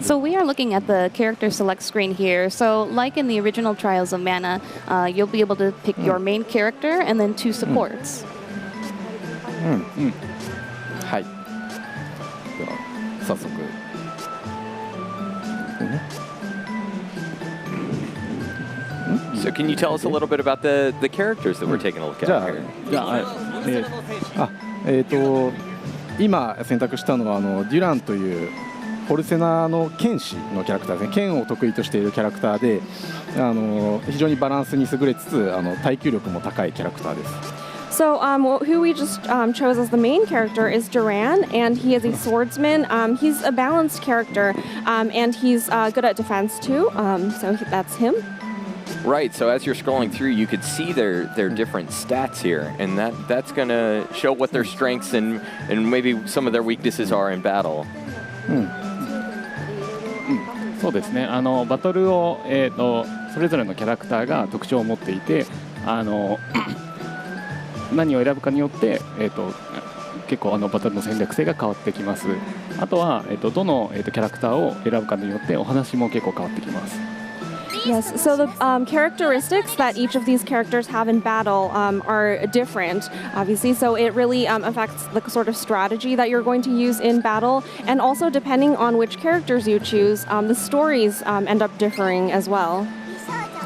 So we are looking at the character select screen here. So like in the original Trials of Mana, you'll be able to pick your main character and then 2 supports. はい。では早速。So can you tell us a little bit about the characters that we're taking a look at here? 今選択したのはデュランというポルセナの剣士のキャラクターですね。剣を得意としているキャラクターで、非常にバランスに優れつつ耐久力も高いキャラクターです。So who we just chose as the main character is Duran, and he is a swordsman. He's a balanced character, and he's good at defense too. So that's him. Right, so as you're scrolling through, you could see their different stats here, and that's going to show what their strengths and maybe some of their weaknesses are in battle. そうですね。バトルをそれぞれのキャラクターが特徴を持っていて、何を選ぶかによって、結構バトルの戦略性が変わってきます。あとは、どの、キャラクターを選ぶかによってお話も結構変わってきます。Yes, so the characteristics that each of these characters have in battle are different, obviously, so it really affects the sort of strategy that you're going to use in battle, and also depending on which characters you choose, the stories end up differing as well.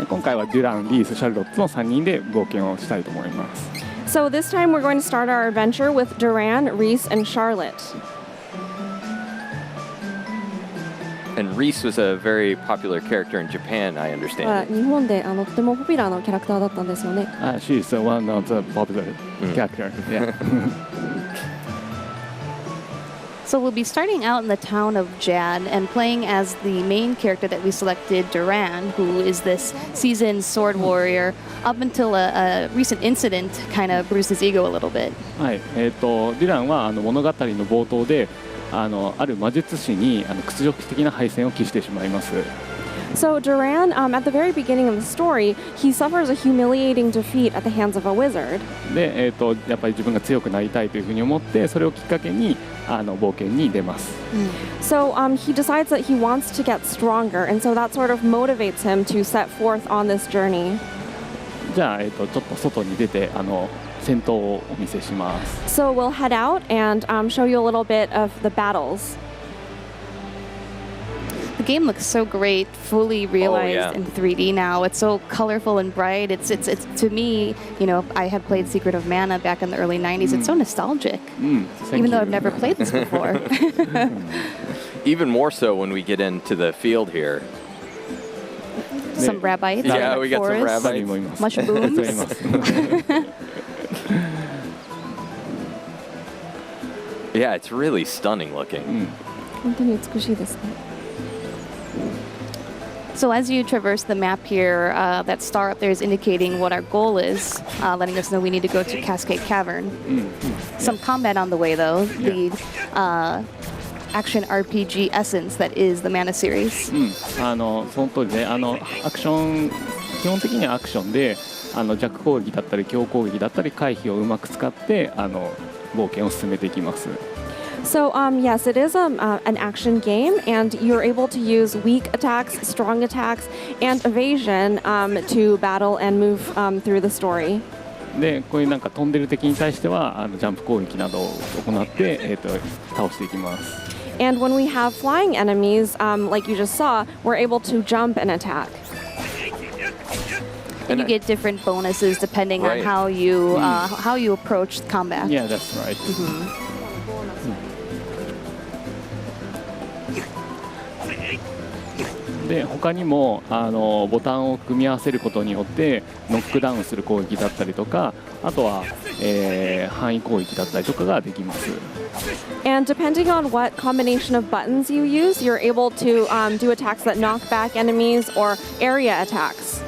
今回はデュラン、リース、シャルロットの3人で冒険をしたいと思います。So this time we're going to start our adventure with Duran, Reese, and Charlotte. And Reese was a very popular character in Japan, I understand. 日本でとてもポピュラーなキャラクターだったんですよね。She's one of the popular character. Yeah. So we'll be starting out in the town of Jad and playing as the main character that we selected, Duran, who is this seasoned sword warrior, up until a recent incident kind of bruised his ego a little bit. はい、デュランは物語の冒頭である魔術師に屈辱的な敗戦を喫してしまいます。So Duran, at the very beginning of the story, he suffers a humiliating defeat at the hands of a wizard. で、やっぱり自分が強くなりたいというふうに思って、それをきっかけに冒険に出ます。So he decides that he wants to get stronger, and so that sort of motivates him to set forth on this journey. じゃあ、ちょっと外に出て戦闘をお見せします。So we'll head out and show you a little bit of the battles. The game looks so great, fully realized in 3D now. It's so colorful and bright. It's to me, you know, I had played Secret of Mana back in the early 90s. It's so nostalgic, even though I've never played this before. Even more so when we get into the field here. Some rabbits. Yeah, we got some forests, rabbits. Mushrooms. Yeah, it's really stunning looking. 本当に美しいですね。So as you traverse the map here, that star up there is indicating what our goal is, letting us know we need to go to Cascade Cavern. Some combat on the way, though. The action RPG essence that is the Mana series. その通りで、アクション、基本的にはアクションで、弱攻撃だったり強攻撃だったり回避をうまく使って冒険を進めていきます。So yes, it is an action game, and you're able to use weak attacks, strong attacks, and evasion to battle and move through the story. で、こういうなんか飛んでる敵に対してはジャンプ攻撃などを行って、倒していきます。And when we have flying enemies, like you just saw, we're able to jump and attack. And you get different bonuses depending on how you approach combat. Yeah, that's right. で他にもボタンを組み合わせることによってノックダウンする攻撃だったりとか、あとは、範囲攻撃だったりとかができます。And depending on what combination of buttons you use, you're able to do attacks that knock back enemies or area attacks.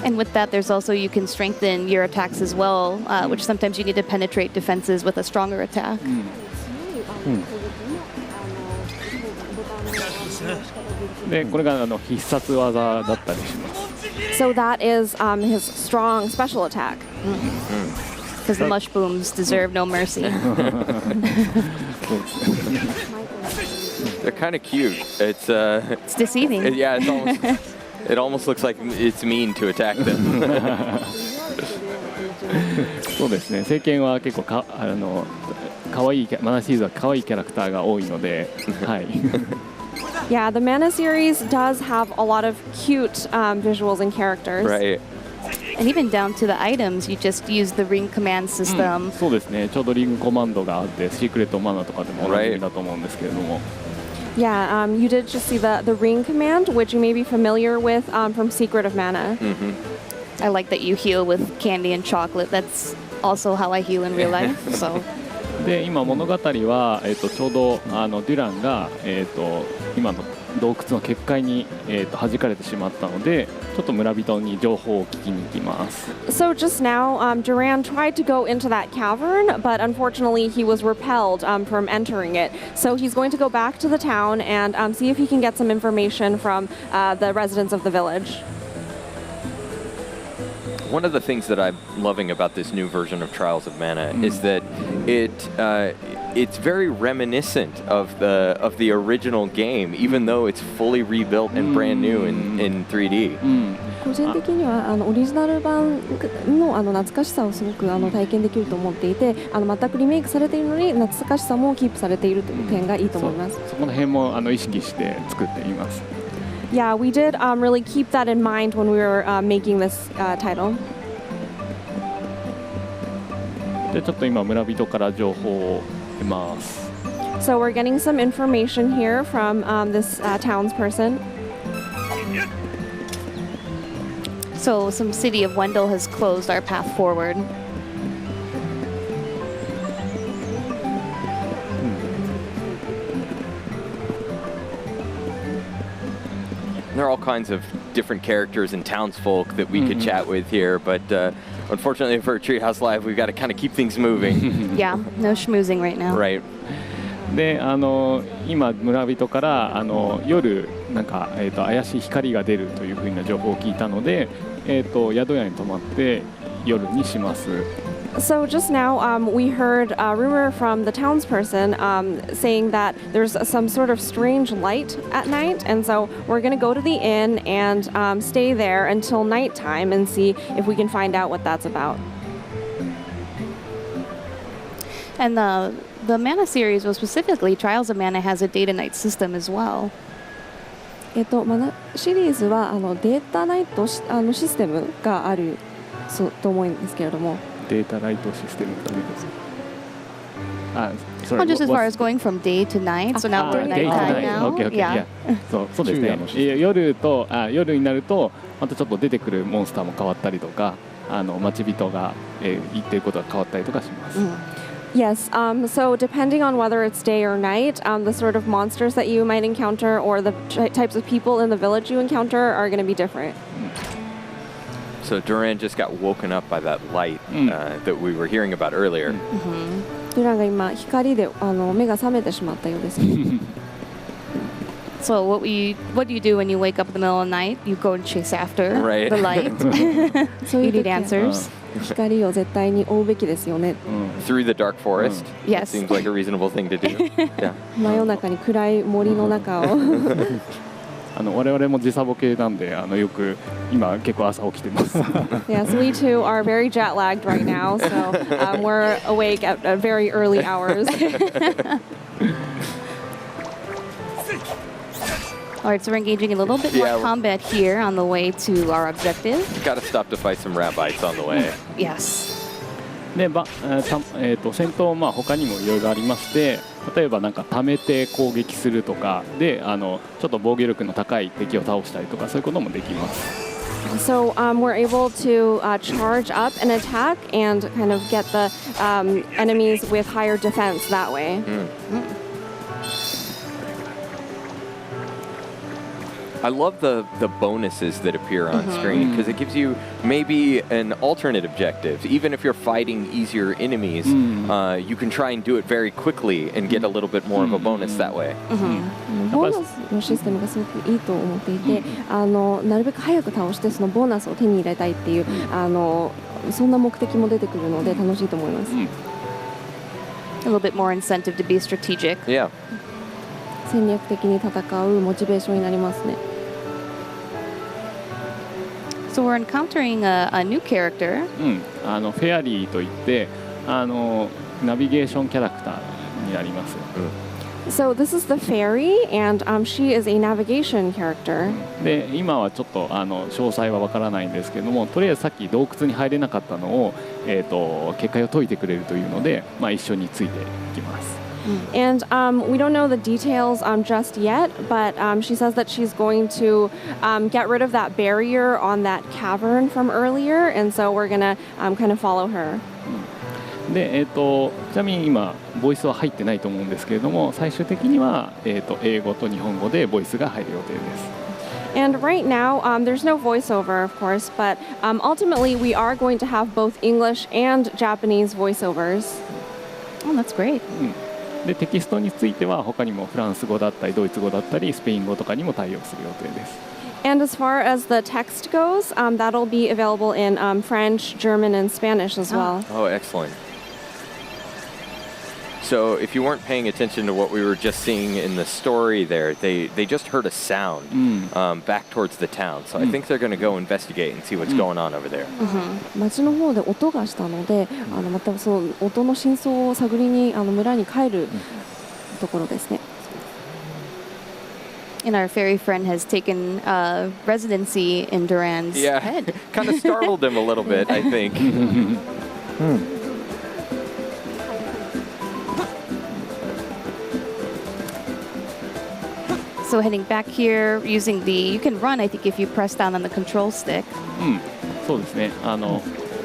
And with that, there's also you can strengthen your attacks as well, which sometimes you need to penetrate defenses with a stronger attack. でこれが必殺技だったりします。So that is his strong special attack. Because the mushrooms deserve no mercy. They're kind of cute. It's It's deceiving. yeah, it almost looks like it's mean to attack them. そうですね。聖剣は結構可愛いマナシリーズは可愛いキャラクターが多いので、はい。Yeah, the Mana series does have a lot of cute visuals and characters. Right. And even down to the items, you just use the ring command system. そうですね。ちょうどリングコマンドがあって、シークレットマナとかでもおなじみだと思うんですけれども。Yeah, you did just see the ring command, which you may be familiar with from Secret of Mana. I like that you heal with candy and chocolate. That's also how I heal in real life. So. で今物語は、ちょうどデュランが、今の洞窟の結界に、弾かれてしまったのでちょっと村人に情報を聞きに行きます。So just now, Duran tried to go into that cavern, but unfortunately he was repelled from entering it. So he's going to go back to the town and see if he can get some information from the residents of the village. One of the things that I'm loving about this new version of Trials of Mana is that it's very reminiscent of the original game, even though it's fully rebuilt and brand new in 3D. 個人的にはオリジナル版の懐かしさをすごく体験できると思っていて、全くリメイクされているのに懐かしさもキープされているという点がいいと思います。そこの辺も意識して作っています。Yeah, we did really keep that in mind when we were making this title. でちょっと今村人から情報を得ます。So we're getting some information here from this townsperson. So some city of Wendell has closed our path forward. There are all kinds of different characters and townsfolk that we could chat with here, but unfortunately for Treehouse Live, we've got to kind of keep things moving. Yeah, no schmoozing right now. Right. で今村人から夜なんか、怪しい光が出るというふうな情報を聞いたので、宿屋に泊まって夜にします。So just now, we heard a rumor from the townsperson saying that there's some sort of strange light at night, and so we're going to go to the inn and stay there until nighttime and see if we can find out what that's about. And the Mana series, well, specifically Trials of Mana, has a day-to-night system as well. マナシリーズはデータナイトシステムがあると思うんですけれども。データライトシステムというです。Well, just as far as going from day to night, so now we're nighttime now. Okay, okay, yeah. そうですね。夜になるとまたちょっと出てくるモンスターも変わったりとか、待ち人が、言っていることが変わったりとかします。Yes, so depending on whether it's day or night, the sort of monsters that you might encounter or the types of people in the village you encounter are going to be different. So Duran just got woken up by that light that we were hearing about earlier. デュランが今光で目が覚めてしまったようです。So what do you do when you wake up in the middle of the night? You go and chase after the light. そうい You う need 時は answers. 光を絶対に追うべきですよね。Through the dark forest. Yes. Seems like a reasonable thing to do. Yeah. 真夜中に暗い森の中を。我々も時差ボケなんでよく今結構朝起きてます。Yes, we too are very jet lagged right now, so we're awake at very early hours. All right, so we're engaging a little bit more combat here on the way to our objective. Got to stop to fight some rabbits on the way. Yes. で戦闘は他にもいろいろありまして、例えばなんか溜めて攻撃するとかでちょっと防御力の高い敵を倒したりとかそういうこともできます。So we're able to charge up an attack and kind of get the enemies with higher defense that way. I love the bonuses that appear on screen because it gives you maybe an alternate objective. Even if you're fighting easier enemies, you can try and do it very quickly and get a little bit more of a bonus that way. ボーナスのシステムがすごくいいと思っていて、なるべく早く倒してそのボーナスを手に入れたいっていうそんな目的も出てくるので楽しいと思います。A little bit more incentive to be strategic. Yeah. 戦略的に戦うモチベーションになりますね。So we're encountering a new character. フェアリーといってナビゲーションキャラクターになります。So this is the fairy, and she is a navigation character. で今はちょっと詳細はわからないんですけども、とりあえずさっき洞窟に入れなかったのを、結界を解いてくれるというので、一緒についていきます。And we don't know the details just yet, but she says that she's going to get rid of that barrier on that cavern from earlier, and so we're gonna kind of follow her. でちなみに今ボイスは入ってないと思うんですけれども、最終的には、英語と日本語でボイスが入る予定です。And right now, there's no voiceover, of course, but ultimately we are going to have both English and Japanese voiceovers. Oh, that's great. でテキストについては他にもフランス語だったりドイツ語だったりスペイン語とかにも対応する予定です。And as far as the text goes, that'll be available in French, German, and Spanish as well. Oh, excellent. So if you weren't paying attention to what we were just seeing in the story there, they just heard a sound back towards the town. So I think they're going to go investigate and see what's going on over there. 町の方で音がしたので、またその音の真相を探りに村に帰るところですね。And our fairy friend has taken residency in Duran's head. Kind of startled him a little bit, I think. So heading back here, using you can run, I think, if you press down on the control stick. そうですね。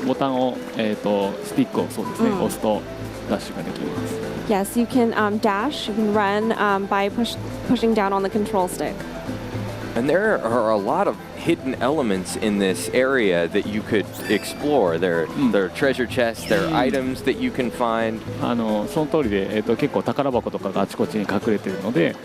ボタンをスティックをそうですね、押すとダッシュができます。Yes, you can dash, you can run by pushing down on the control stick. And there are a lot of hidden elements in this area that you could explore. There are treasure chests, there are items that you can find. その通りで、結構宝箱とかがあちこちに隠れているので、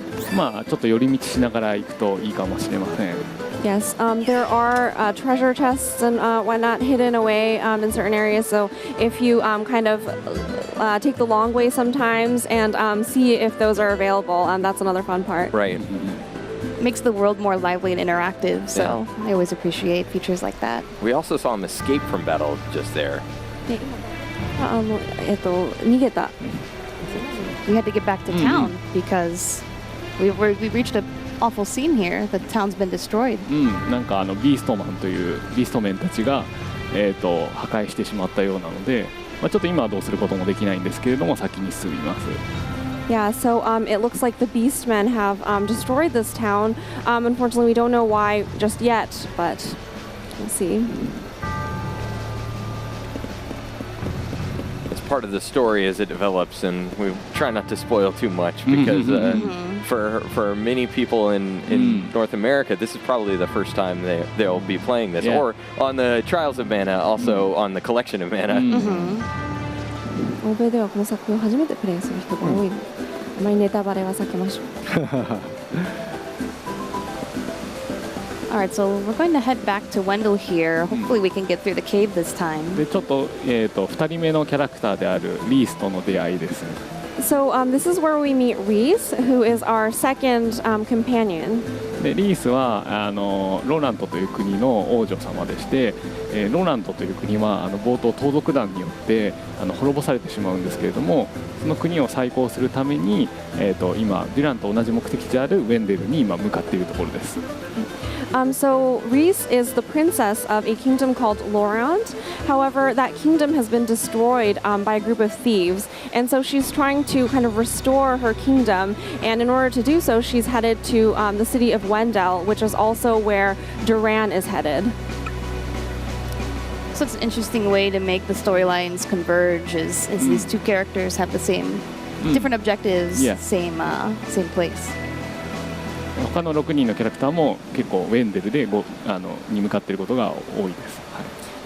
ちょっと寄り道しながら行くといいかもしれません。Yes, there are treasure chests and whatnot hidden away in certain areas. So if you kind of take the long way sometimes and see if those are available, that's another fun part. Right. Makes the world more lively and interactive, so I always appreciate features like that. We also saw him escape from battle just there. 逃げた。We had to get back to town because we reached an awful scene here. The town's been destroyed. なんかビーストマンというビーストメンたちが破壊してしまったようなので、ちょっと今はどうすることもできないんですけれども先に進みます。Yeah, so it looks like the Beastmen have destroyed this town. Unfortunately, we don't know why just yet, but we'll see. It's part of the story as it develops, and we try not to spoil too much because for many people in North America, this is probably the first time they'll be playing this, or on the Trials of Mana, also on the Collection of Mana. 欧米ではこの作品を初めてプレイする人が多いので、あまりネタバレは避けましょう。Alright, so we're going to head back to Wendell here. Hopefully we can get through the cave this time. でちょっと2人目のキャラクターであるリースとの出会いです。So this is where we meet Reese, who is our second companion. でリースはロラントという国の王女様でして、ロラントという国は冒頭盗賊団によって滅ぼされてしまうんですけれども、その国を再興するために、今デュランと同じ目的地であるウェンデルに今向かっているところです。So Reese is the princess of a kingdom called Lorant. However, that kingdom has been destroyed by a group of thieves, and so she's trying to kind of restore her kingdom. And in order to do so, she's headed to the city of Wendell, which is also where Duran is headed. So it's an interesting way to make the storylines converge is these two characters have the same different objectives, same place. 他の6人のキャラクターも結構ウェンデルでに向かっていることが多いです。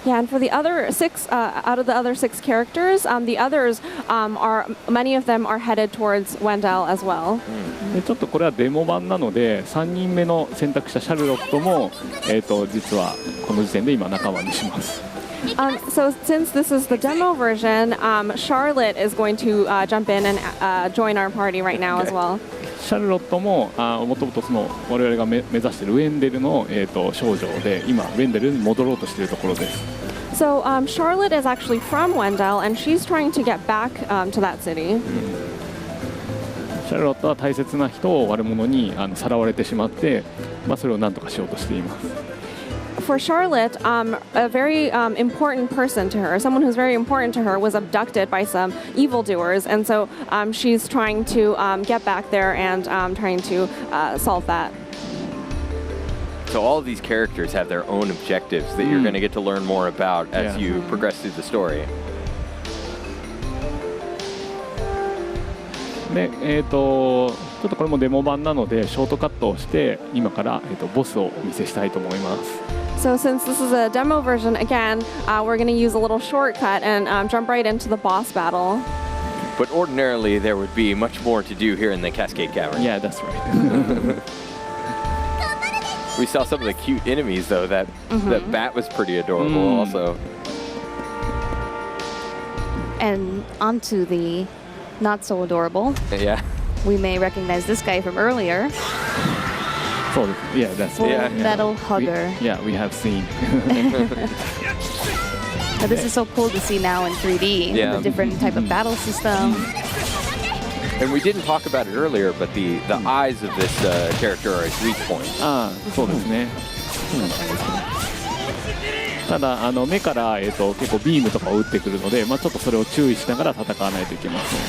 Yeah, and for the other six, out of the other 6 characters, the others many of them are headed towards Wendell as well. でちょっとこれはデモ版なので、3人目の選択者シャルロットも実はこの時点で今仲間にします。So since this is the demo version, Charlotte is going to jump in and join our party right now as well. シャルロットももともとその我々が目指しているウェンデルの、少女で今ウェンデルに戻ろうとしているところです。So Charlotte is actually from Wendell, and she's trying to get back to that city. シャルロットは大切な人を悪者にさらわれてしまって、それを何とかしようとしています。For Charlotte, a very important person to her, someone who's very important to her, was abducted by some evildoers, and so she's trying to get back there and trying to solve that. So all of these characters have their own objectives that you're going to get to learn more about as you progress through the story. で、ちょっとこれもデモ版なのでショートカットをして今から、ボスをお見せしたいと思います。So since this is a demo version, again, we're going to use a little shortcut and jump right into the boss battle. But ordinarily, there would be much more to do here in the Cascade Cavern. Yeah, that's right. We saw some of the cute enemies, though. That bat was pretty adorable, also. And onto the not so adorable. Yeah. We may recognize this guy from earlier. Yeah, that's Full yeah. Metal Hugger. We have seen. Now, this is so cool to see now in 3D. Yeah. The different type of battle system. And we didn't talk about it earlier, but the eyes of this character are his weak point. そうですね。ただ目から、結構ビームとかを撃ってくるので、ちょっとそれを注意しながら戦わないといけません。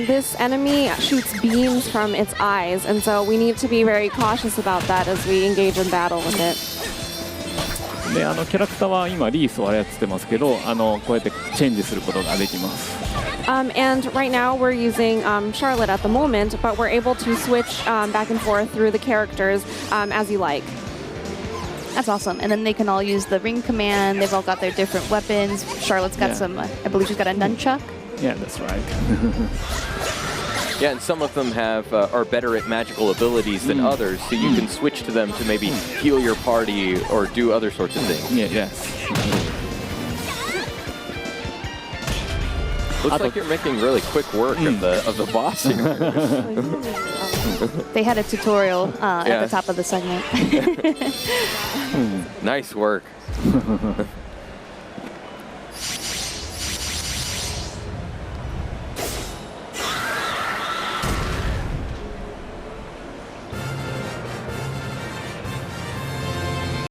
This enemy shoots beams from its eyes, and so we need to be very cautious about that as we engage in battle with it. でキャラクターは今リースを操ってますけど、こうやってチェンジすることができます。And right now we're using Charlotte at the moment, but we're able to switch back and forth through the characters as you like. That's awesome. And then they can all use the ring command. They've all got their different weapons. Charlotte's got some, I believe she's got a nunchuck. Yeah, that's right. Yeah, and some of them are better at magical abilities than others, so you can switch to them to maybe heal your party or do other sorts of things. Yes. Looks like you're making really quick work of the boss here. They had a tutorial at the top of the segment. Nice work.